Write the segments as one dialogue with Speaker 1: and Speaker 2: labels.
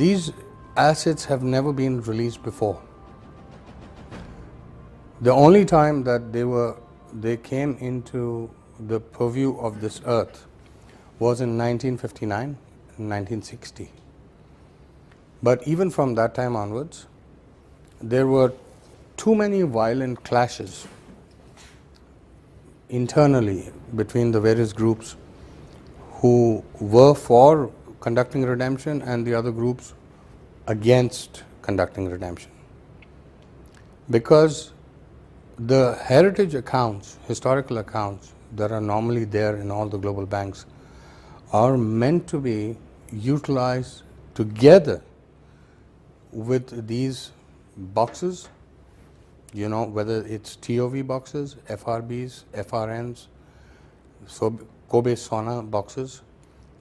Speaker 1: these assets have never been released before. The only time that they came into the purview of this earth was in 1959 and 1960. But even from that time onwards, there were too many violent clashes internally between the various groups who were for conducting redemption and the other groups against conducting redemption. Because the heritage accounts, historical accounts that are normally there in all the global banks are meant to be utilized together with these boxes, whether it's TOV boxes, FRBs, FRNs, so Kobe Sona boxes,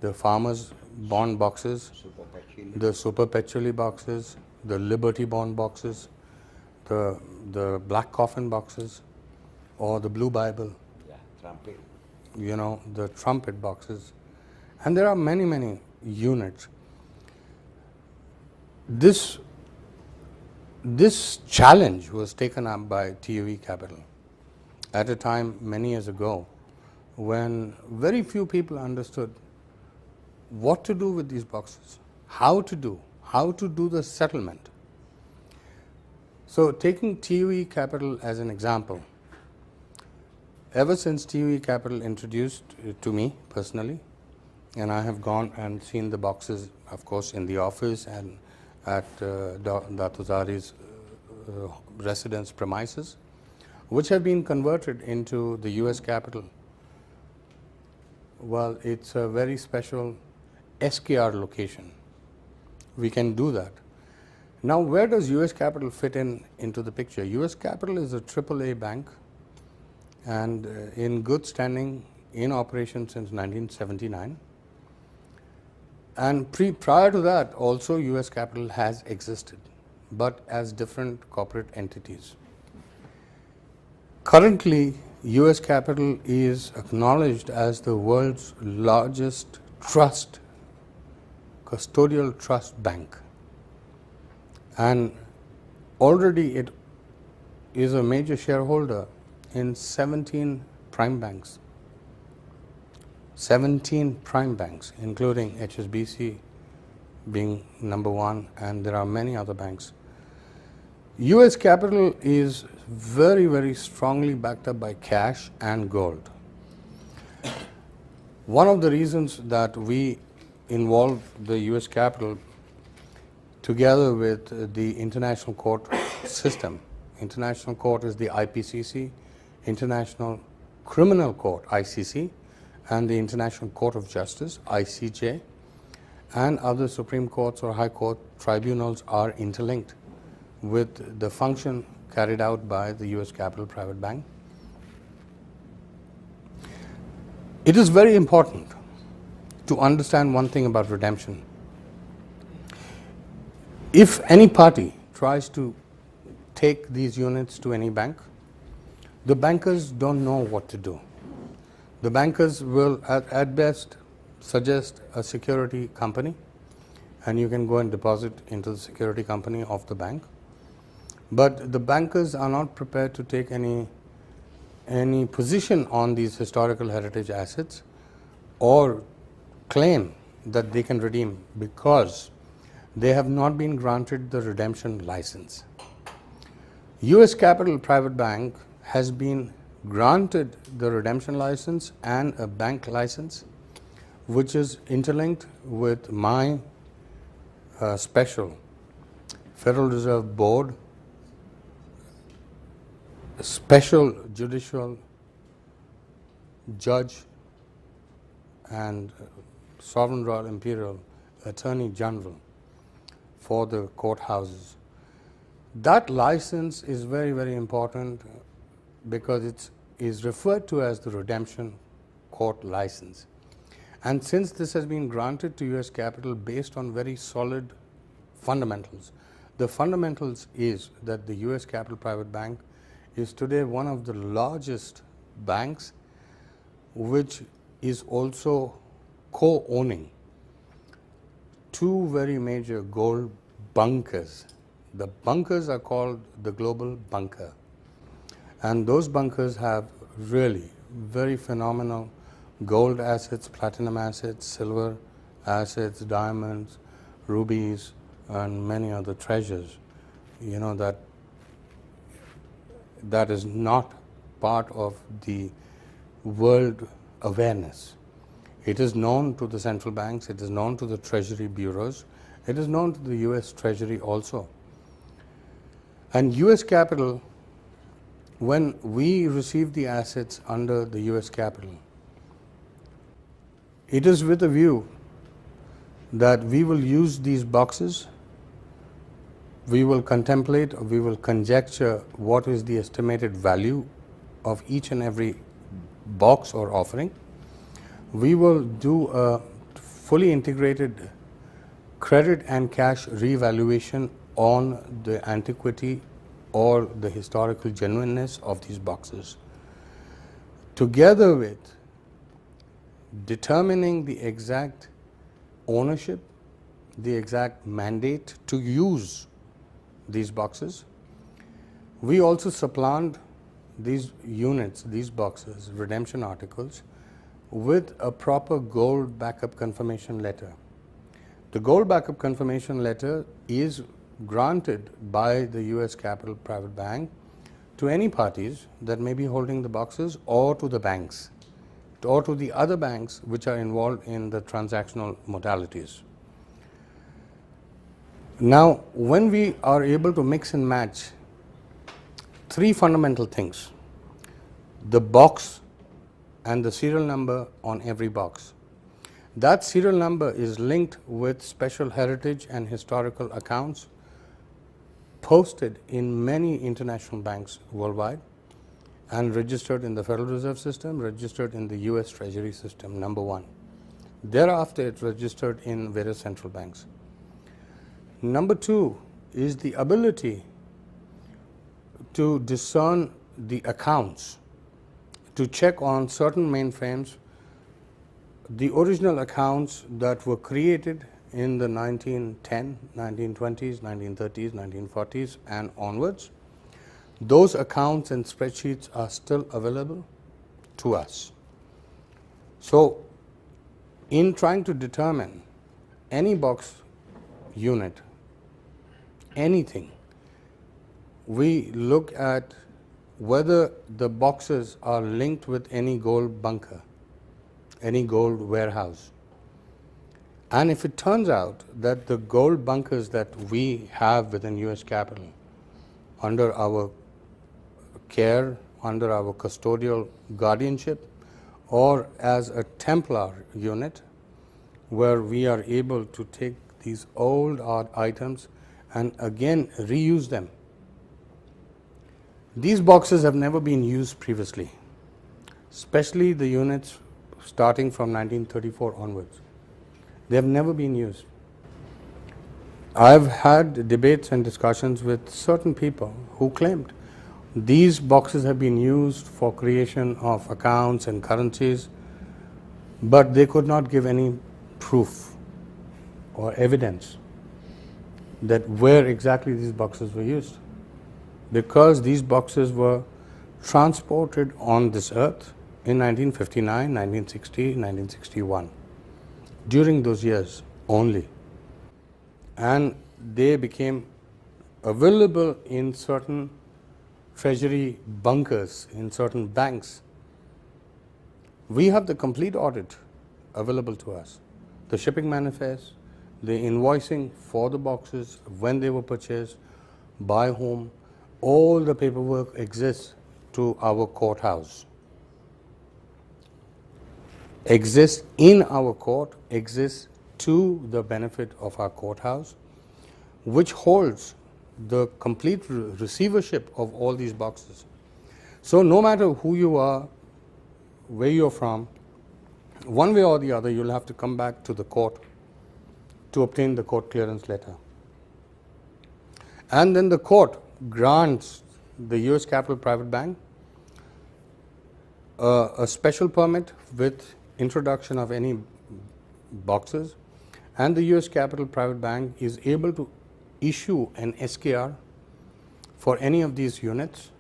Speaker 1: the farmers bond boxes, the super perpetually boxes, the Liberty bond boxes, the black coffin boxes, or the blue Bible,
Speaker 2: Trumpet.
Speaker 1: The trumpet boxes, and there are many, many units. This challenge was taken up by TOV Capital at a time many years ago when very few people understood what to do with these boxes, how to do the settlement. So taking TOV Capital as an example, ever since TOV Capital introduced it to me personally, and I have gone and seen the boxes, of course, in the office and at Datu Zari's residence premises, which have been converted into the US Capitol. Well, it's a very special SKR location. We can do that. Now, where does US Capitol fit into the picture? US Capitol is a AAA bank and in good standing, in operation since 1979. And prior to that, also US Capitol has existed, but as different corporate entities. Currently, US Capitol is acknowledged as the world's largest custodial trust bank. And already it is a major shareholder in 17 prime banks. 17 prime banks, including HSBC being number one, and there are many other banks. US Capitol is very, very strongly backed up by cash and gold. One of the reasons that we involve the US Capitol together with the International Court system. International Court is the IPCC, International Criminal Court, ICC, and the International Court of Justice, ICJ, and other Supreme Courts or High Court tribunals are interlinked with the function carried out by the US Capitol Private Bank. It is very important to understand one thing about redemption. If any party tries to take these units to any bank, the bankers don't know what to do. The bankers will at best suggest a security company, and you can go and deposit into the security company of the bank. But the bankers are not prepared to take any position on these historical heritage assets or claim that they can redeem because they have not been granted the redemption license. US Capitol Private Bank has been granted the redemption license and a bank license, which is interlinked with my special Federal Reserve Board, special judicial judge, and Sovereign Royal Imperial Attorney General for the courthouses. That license is very, very important because it is referred to as the Redemption Court License. And since this has been granted to US Capitol based on very solid fundamentals, the fundamentals is that the US Capitol Private Bank is today one of the largest banks which is also co-owning two very major gold bunkers. The bunkers are called the global bunker, and those bunkers have really very phenomenal gold assets, platinum assets, silver assets, diamonds, rubies, and many other treasures, you know, that is not part of the world awareness. It is known to the central banks, it is known to the treasury bureaus, it is known to the US Treasury also. And US capital, when we receive the assets under the US capital, it is with a view that we will use these boxes, we will contemplate, or we will conjecture what is the estimated value of each and every box or offering. We will do a fully integrated credit and cash revaluation on the antiquity or the historical genuineness of these boxes, together with determining the exact ownership, the exact mandate to use these boxes. We also supplant these units, these boxes, redemption articles, with a proper gold backup confirmation letter. The gold backup confirmation letter is granted by the US Capital Private Bank to any parties that may be holding the boxes, or to the banks, or to the other banks which are involved in the transactional modalities. Now, when we are able to mix and match three fundamental things: the box and the serial number on every box. That serial number is linked with special heritage and historical accounts posted in many international banks worldwide, and registered in the Federal Reserve System, registered in the US Treasury System, number one. Thereafter, it's registered in various central banks. Number two is the ability to discern the accounts, to check on certain mainframes the original accounts that were created in the 1910, 1920s, 1930s, 1940s and onwards. Those accounts and spreadsheets are still available to us. So, in trying to determine any box unit, anything, we look at whether the boxes are linked with any gold bunker, any gold warehouse. And if it turns out that the gold bunkers that we have within US Capital, under our care, under our custodial guardianship, or as a Templar unit, where we are able to take these old art items and again reuse them. These boxes have never been used previously, especially the units starting from 1934 onwards. They have never been used. I've had debates and discussions with certain people who claimed these boxes have been used for creation of accounts and currencies, but they could not give any proof or evidence that where exactly these boxes were used, because these boxes were transported on this earth in 1959, 1960, 1961, during those years only, and they became available in certain treasury bunkers in certain banks. We have the complete audit available to us, the shipping manifest, the invoicing for the boxes, when they were purchased, by whom. All the paperwork exists to our courthouse, exists in our court, exists to the benefit of our courthouse, which holds the complete receivership of all these boxes. So no matter who you are, where you're from, one way or the other, you'll have to come back to the court to obtain the court clearance letter. And then the court grants the US Capital Private Bank a special permit with introduction of any boxes, and the US Capital Private Bank is able to issue an SKR for any of these units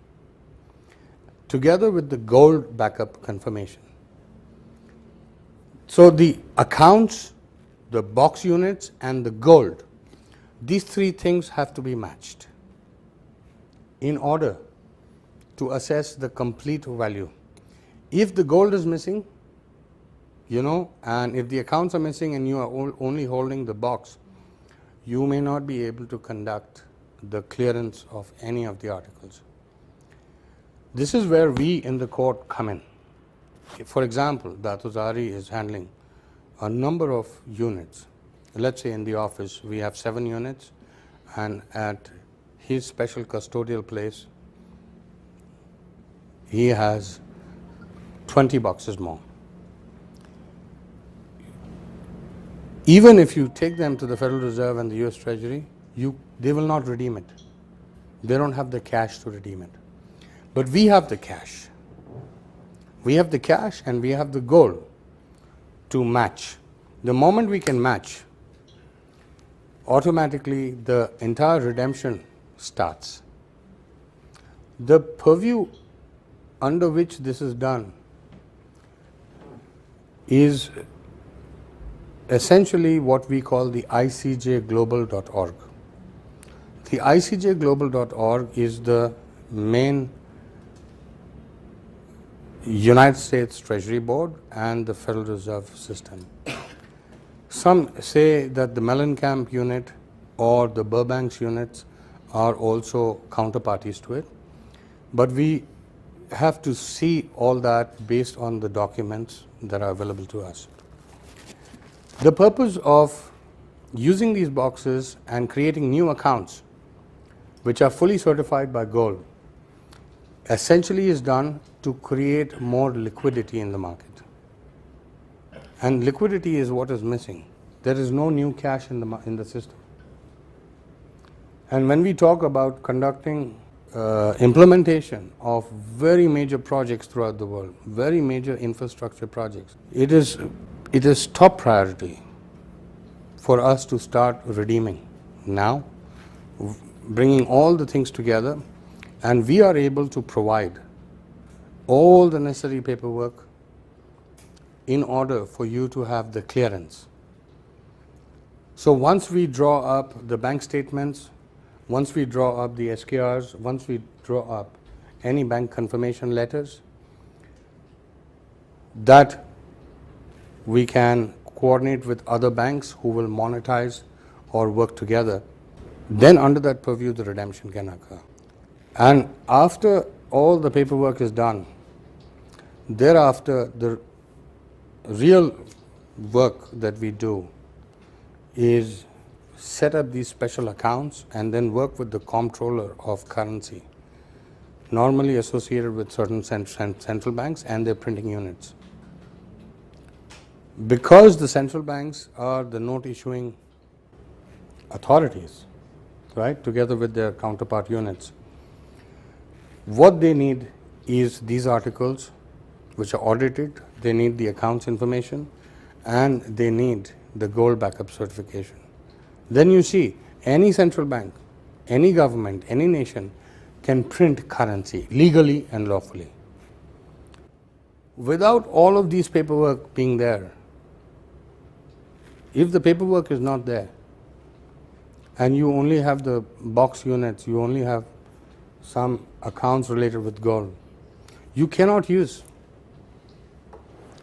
Speaker 1: together with the gold backup confirmation. So the accounts, the box units and the gold, these three things have to be matched in order to assess the complete value. If the gold is missing, and if the accounts are missing and you are only holding the box, you may not be able to conduct the clearance of any of the articles. This is where we in the court come in. For example, Datuzari is handling a number of units. Let's say in the office we have 7 units, and at his special custodial place he has 20 boxes more. Even if you take them to the Federal Reserve and the US Treasury, they will not redeem it. They don't have the cash to redeem it. But we have the cash. We have the cash and we have the gold to match. The moment we can match, automatically the entire redemption starts. The purview under which this is done is essentially what we call the icjglobal.org. The icjglobal.org is the main United States Treasury Board and the Federal Reserve System. Some say that the Mellencamp unit or the Burbanks units are also counterparties to it, but we have to see all that based on the documents that are available to us. The purpose of using these boxes and creating new accounts which are fully certified by gold essentially is done to create more liquidity in the market. And liquidity is what is missing. There is no new cash in the system. And when we talk about conducting implementation of very major projects throughout the world, very major infrastructure projects, it is top priority for us to start redeeming now, bringing all the things together, and we are able to provide all the necessary paperwork in order for you to have the clearance. So once we draw up the bank statements, once we draw up the SKRs, once we draw up any bank confirmation letters, that we can coordinate with other banks who will monetize or work together, then under that purview the redemption can occur. And after all the paperwork is done, thereafter the real work that we do is set up these special accounts and then work with the comptroller of currency, normally associated with certain central banks and their printing units. Because the central banks are the note issuing authorities, right, together with their counterpart units, what they need is these articles which are audited, they need the accounts information, and they need the gold backup certification. Then you see any central bank, any government, any nation can print currency legally and lawfully. Without all of these paperwork being there, if the paperwork is not there and you only have the box units, you only have some accounts related with gold, you cannot use.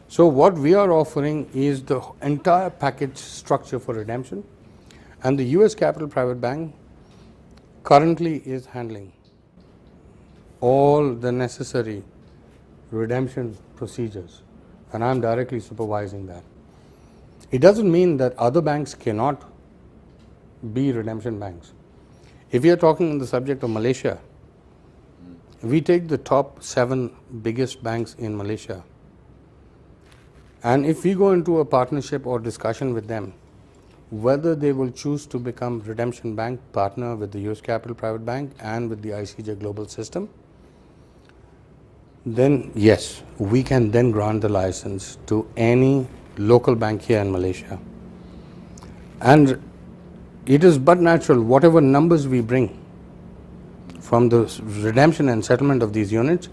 Speaker 1: So what we are offering is the entire package structure for redemption, and the US Capital Private Bank currently is handling all the necessary redemption procedures, and I am directly supervising that. It doesn't mean that other banks cannot be redemption banks. If we are talking on the subject of Malaysia, we take the top 7 biggest banks in Malaysia, and if we go into a partnership or discussion with them, whether they will choose to become redemption bank partner with the US Capital Private Bank and with the ICJ Global System, then yes, we can then grant the license to any local bank here in Malaysia. And it is but natural, whatever numbers we bring from the redemption and settlement of these units,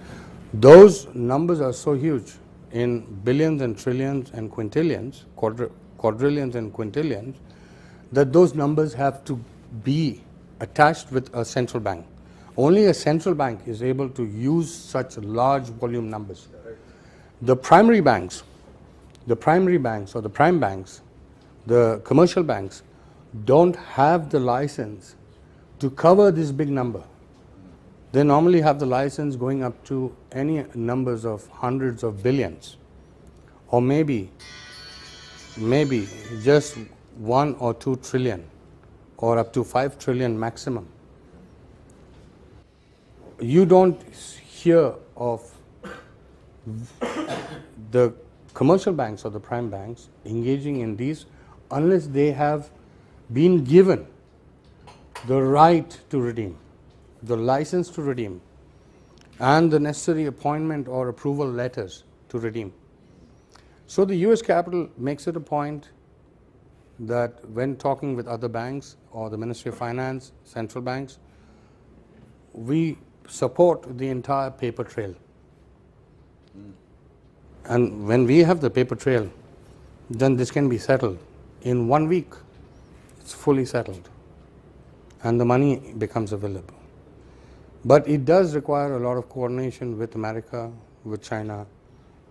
Speaker 1: those numbers are so huge in billions and trillions and quintillions, quadrillions and quintillions, that those numbers have to be attached with a central bank. Only a central bank is able to use such large volume numbers. The primary banks or the prime banks, the commercial banks, don't have the license to cover this big number. They normally have the license going up to any numbers of hundreds of billions, or maybe just 1 or 2 trillion, or up to 5 trillion maximum. You don't hear of the commercial banks or the prime banks engaging in these unless they have been given the right to redeem, the license to redeem, and the necessary appointment or approval letters to redeem. So the US capital makes it a point that when talking with other banks or the Ministry of Finance, central banks, we support the entire paper trail. And when we have the paper trail, then this can be settled. In 1 week, it's fully settled and the money becomes available. But it does require a lot of coordination with America, with China,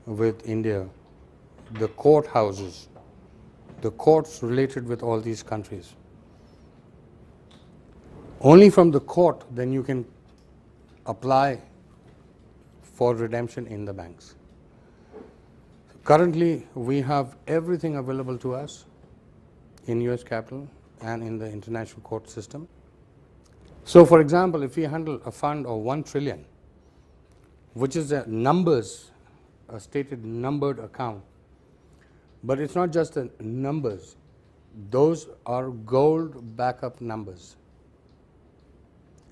Speaker 1: with India, the courthouses, the courts related with all these countries. Only from the court then you can apply for redemption in the banks. Currently, we have everything available to us in US capital and in the international court system. So for example, if we handle a fund of 1 trillion, which is a stated numbered account, but it's not just the numbers, those are gold backup numbers.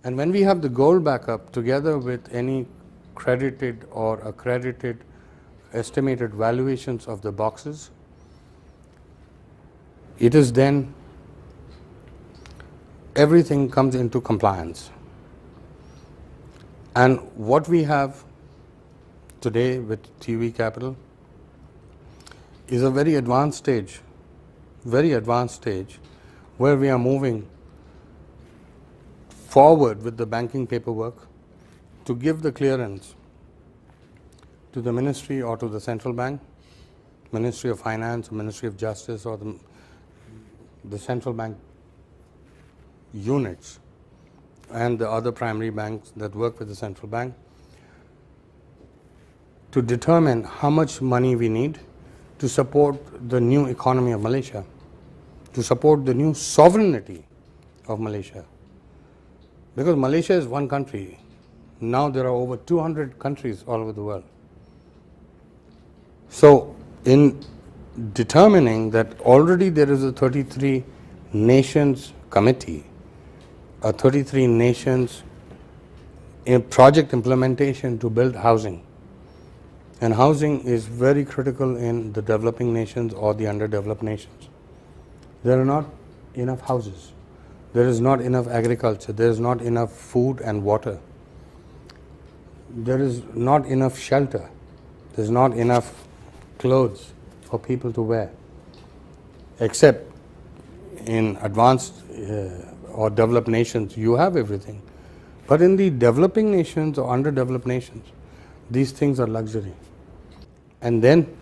Speaker 1: And when we have the gold backup together with any credited or accredited estimated valuations of the boxes, it is then everything comes into compliance. And what we have today with TV Capital is a very advanced stage where we are moving forward with the banking paperwork to give the clearance to the ministry or to the central bank, Ministry of Finance, Ministry of Justice, or the central bank units and the other primary banks that work with the central bank to determine how much money we need to support the new economy of Malaysia, to support the new sovereignty of Malaysia. Because Malaysia is one country, now there are over 200 countries all over the world. So in determining that already there is a 33 nations committee, a 33 nations project implementation to build housing. And housing is very critical in the developing nations or the underdeveloped nations. There are not enough houses. There is not enough agriculture. There is not enough food and water. There is not enough shelter. There is not enough clothes for people to wear. Except in advanced or developed nations, you have everything. But in the developing nations or underdeveloped nations, these things are luxury. And then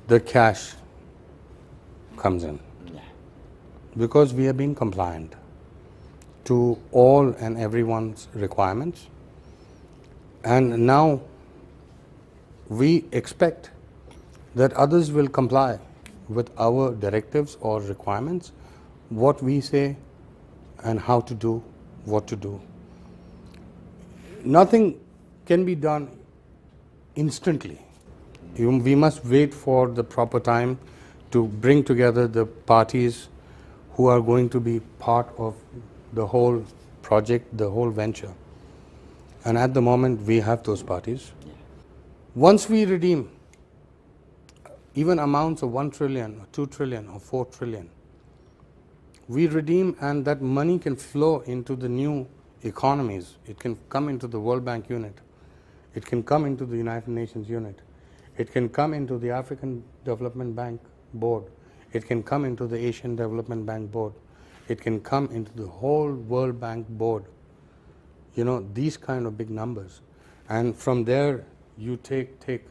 Speaker 1: the cash comes in. Because we are being compliant to all and everyone's requirements. And now we expect that others will comply with our directives or requirements, what we say and how to do, what to do. Nothing can be done instantly. We must wait for the proper time to bring together the parties who are going to be part of the whole project, the whole venture. And at the moment, we have those parties. Once we redeem even amounts of 1 trillion or 2 trillion or 4 trillion, we redeem, and that money can flow into the new economies. It can come into the World Bank unit. It can come into the United Nations unit. It can come into the African Development Bank board. It can come into the Asian Development Bank board. It can come into the whole World Bank board. You know, these kind of big numbers. And from there, you take,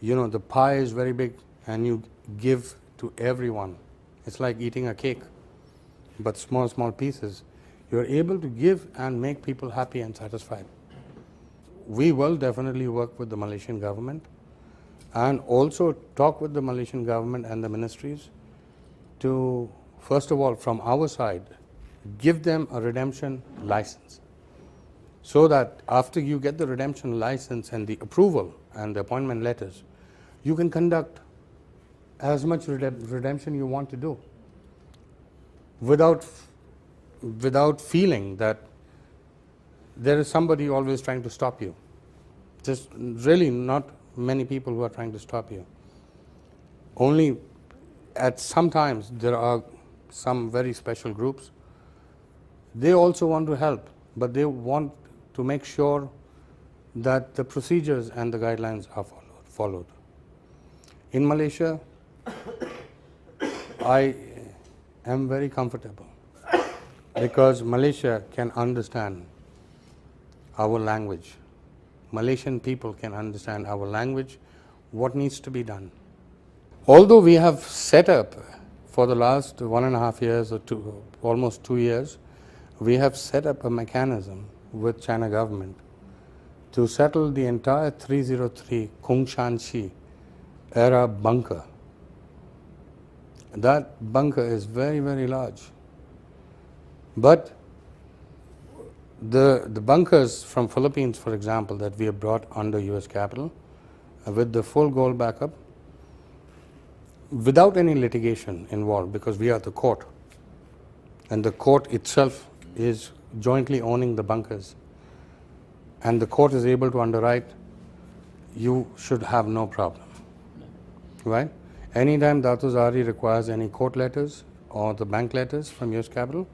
Speaker 1: you know, the pie is very big and you give to everyone. It's like eating a cake, but small, small pieces. You're able to give and make people happy and satisfied. We will definitely work with the Malaysian government and also talk with the Malaysian government and the ministries to, first of all, from our side, give them a redemption license, so that after you get the redemption license and the approval and the appointment letters, you can conduct as much redemption you want to do without feeling that there is somebody always trying to stop you. Just really not many people who are trying to stop you. Only at some times there are some very special groups. They also want to help, but they want to make sure that the procedures and the guidelines are followed. In Malaysia, I am very comfortable because Malaysia can understand our language. Malaysian people can understand our language, what needs to be done. Although we have set up for the last 1.5 years or almost 2 years, we have set up a mechanism with China government to settle the entire 303 Kongshan era bunker. That bunker is very, very large. But the bunkers from Philippines, for example, that we have brought under US capital with the full gold backup, without any litigation involved, because we are the court, and the court itself is jointly owning the bunkers, and the court is able to underwrite, you should have no problem, right? Anytime Datu Zari requires any court letters or the bank letters from US capital,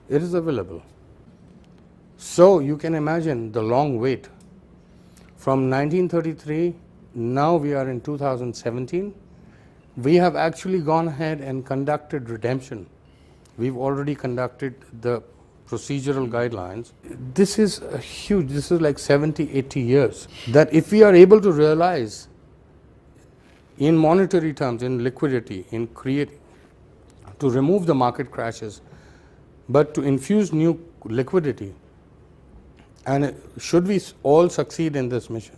Speaker 1: it is available. So you can imagine the long wait. From 1933, now we are in 2017, we have actually gone ahead and conducted redemption. We've already conducted the procedural guidelines. This is a huge, this is like 70, 80 years. That if we are able to realize in monetary terms, in liquidity, in creating, to remove the market crashes, but to infuse new liquidity, and should we all succeed in this mission,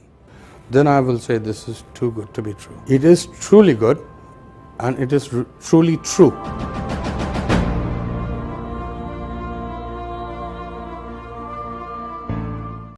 Speaker 1: then I will say this is too good to be true. It is truly good, and it is truly true.